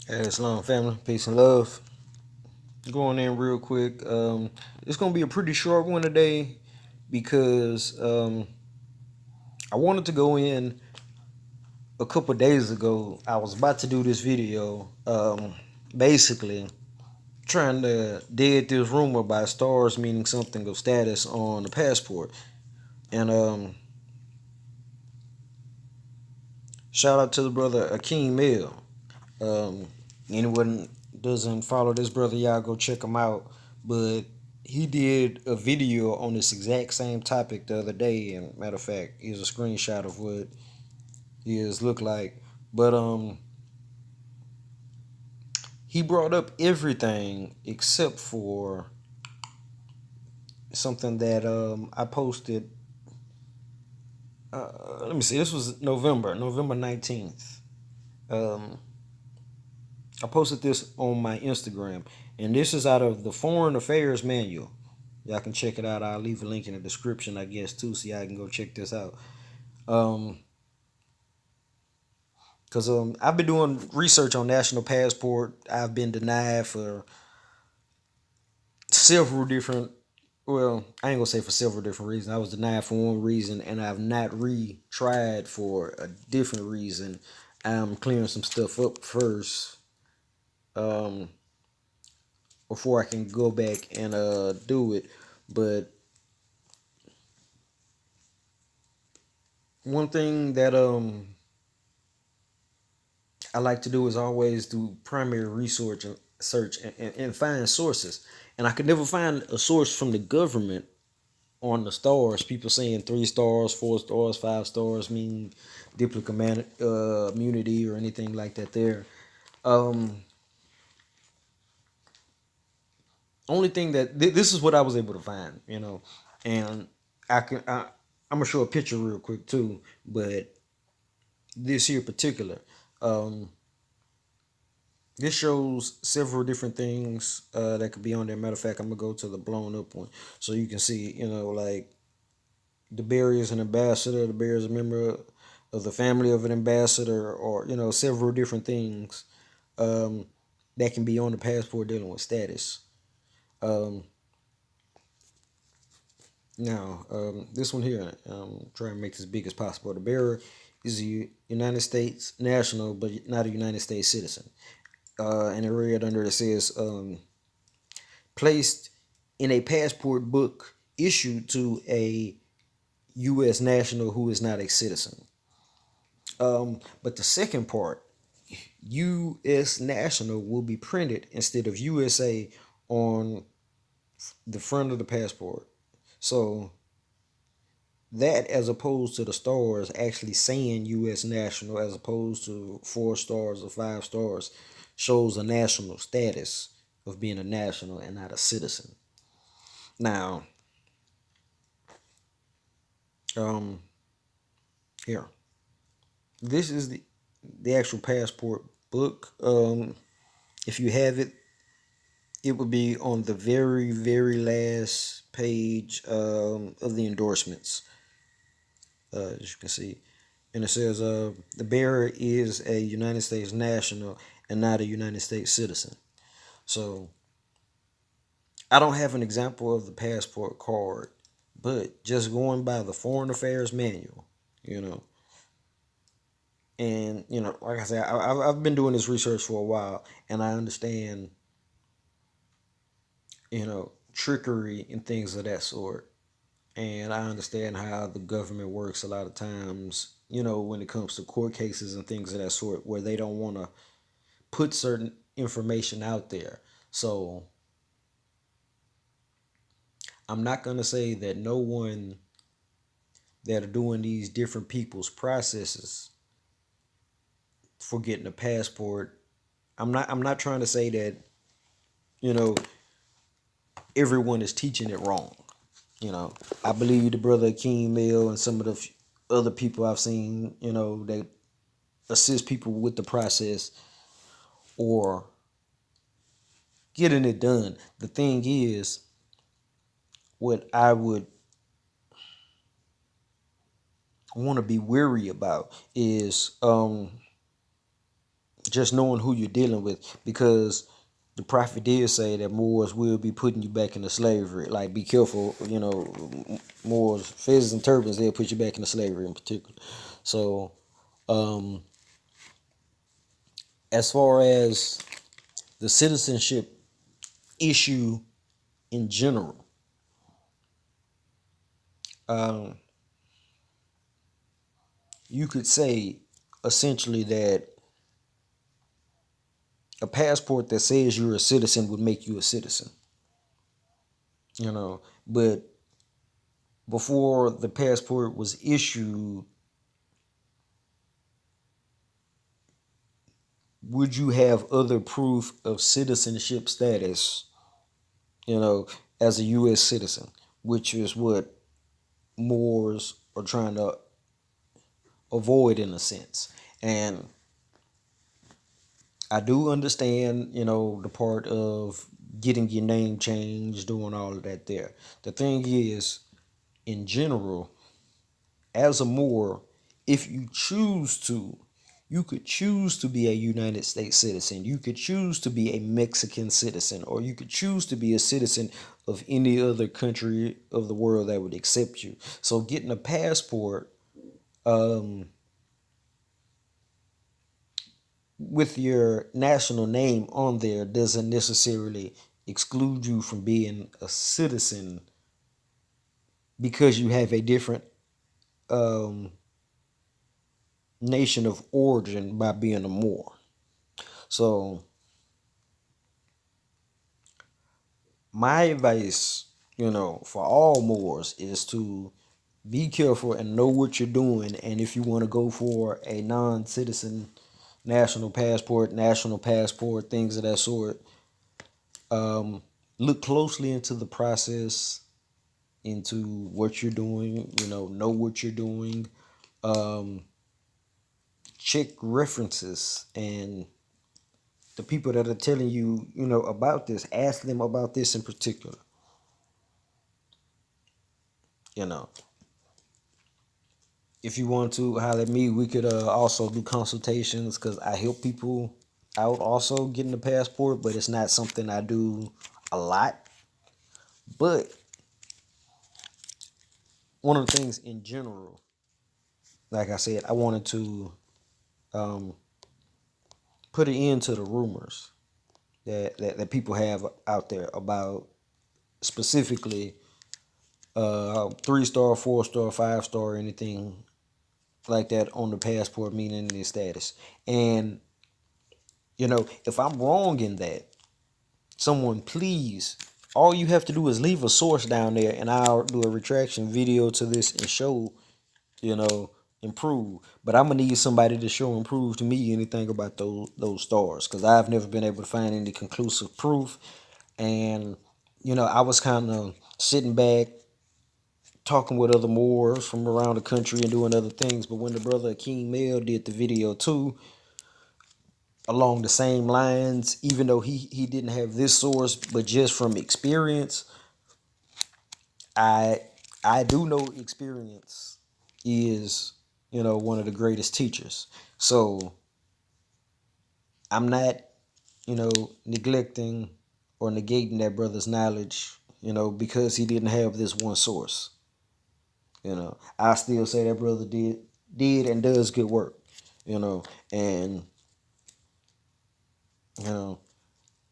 Hey, Islam family, peace and love. Going in real quick. It's gonna be a pretty short one today because I wanted to go in a couple days ago. I was about to do this video, basically trying to dead this rumor by stars meaning something of status on the passport. And shout out to the brother Akeem Mill. Um, Anyone doesn't follow this brother, y'all go check him out. But he did a video on this exact same topic the other day, and matter of fact, here's a screenshot of what his look like. But he brought up everything except for something that I posted. Let me see. This was November 19th. Um, I posted this on my Instagram, and this is out of the Foreign Affairs Manual. Y'all can check it out. I'll leave a link in the description, I guess, too, so y'all can go check this out. Um, Cause I've been doing research on national passport. I've been denied for several different. Well, I ain't gonna say for several different reasons. I was denied for one reason, and I've not retried for a different reason. I'm clearing some stuff up first, um, before I can go back and do it. But one thing that I like to do is always do primary research and search and find sources. And I could never find a source from the government on the stars. People saying 3 stars, 4 stars, 5 stars mean diplomatic immunity or anything like that. There, um, only thing that this is what I was able to find, and I'm gonna show a picture real quick too. But this here particular, um, this shows several different things that could be on there. Matter of fact, I'm gonna go to the blown up one so you can see, like the bear is an ambassador, the bear is a member of the family of an ambassador, or several different things um, that can be on the passport dealing with status. Um, Now, this one here, try and make this big as possible. The bearer is a United States national, but not a United States citizen. And it read under it says, placed in a passport book issued to a U.S. national who is not a citizen. But the second part, U.S. national, will be printed instead of USA on the front of the passport. So that, as opposed to the stars actually saying U.S. national, as opposed to 4 stars or 5 stars, shows a national status of being a national and not a citizen. Now, um, here, this is the actual passport book. If you have it, it would be on the very, very last page of the endorsements, as you can see. And it says the bearer is a United States national and not a United States citizen. So I don't have an example of the passport card, but just going by the Foreign Affairs Manual, you know, and like I said, I've been doing this research for a while, and I understand, trickery and things of that sort. And I understand how the government works a lot of times, when it comes to court cases and things of that sort, where they don't want to put certain information out there. So I'm not going to say that no one that are doing these different people's processes for getting a passport. I'm not trying to say that, you know, everyone is teaching it wrong. You know, I believe the brother Akeem Mill and some of the other people I've seen, that assist people with the process or getting it done. The thing is, what I would want to be weary about is just knowing who you're dealing with, because the prophet did say that Moors will be putting you back into slavery. Like, be careful, Moors, fezzes and turbans, they'll put you back into slavery in particular. So, um, as far as the citizenship issue in general, um, you could say essentially that a passport that says you're a citizen would make you a citizen, but before the passport was issued, would you have other proof of citizenship status, as a U.S. citizen, which is what Moors are trying to avoid in a sense. And I do understand, the part of getting your name changed, doing all of that there. The thing is, in general, as a Moor, if you choose to, you could choose to be a United States citizen. You could choose to be a Mexican citizen, or you could choose to be a citizen of any other country of the world that would accept you. So getting a passport um, with your national name on there doesn't necessarily exclude you from being a citizen, because you have a different um, nation of origin by being a Moor. So my advice, for all Moors is to be careful and know what you're doing. And if you want to go for a non-citizen national passport, things of that sort, um, look closely into the process, into what you're doing, know what you're doing, um, check references, and the people that are telling you, about this, ask them about this in particular, you know. If you want to holler at me, we could also do consultations, because I help people out also getting the passport, but it's not something I do a lot. But one of the things in general, like I said, I wanted to um, put an end to the rumors that people have out there about specifically 3-star, 4-star, 5-star, anything like that on the passport, meaning any status. And if I'm wrong in that, someone please, all you have to do is leave a source down there, and I'll do a retraction video to this and show, you know, improve. But I'm gonna need somebody to show and prove to me anything about those stars, because I've never been able to find any conclusive proof. And I was kind of sitting back talking with other Moors from around the country and doing other things. But when the brother Akeem Mel did the video too, along the same lines, even though he didn't have this source, but just from experience, I I do know experience is, one of the greatest teachers. So I'm not, neglecting or negating that brother's knowledge, because he didn't have this one source. I still say that brother did and does good work, and you know,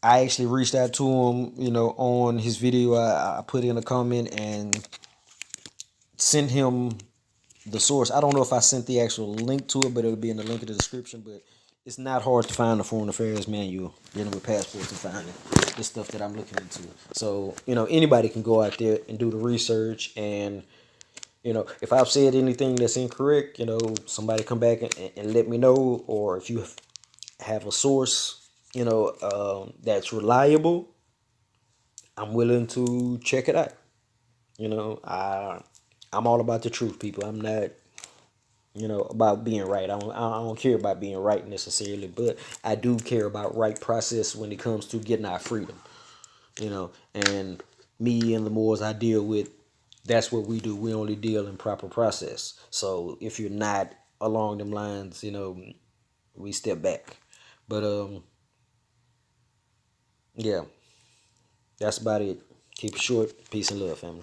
I actually reached out to him, on his video. I put in a comment and sent him the source. I don't know if I sent the actual link to it, but it'll be in the link in the description. But it's not hard to find the Foreign Affairs manual dealing with passports and finding the stuff that I'm looking into. So, anybody can go out there and do the research. And, if I've said anything that's incorrect, somebody come back and let me know. Or if you have a source, that's reliable, I'm willing to check it out. I'm all about the truth, people. I'm not, about being right. I don't care about being right necessarily, but I do care about right process when it comes to getting our freedom. And me and the Moors I deal with, that's what we do. We only deal in proper process. So if you're not along them lines, we step back. But yeah, that's about it. Keep it short. Peace and love, family.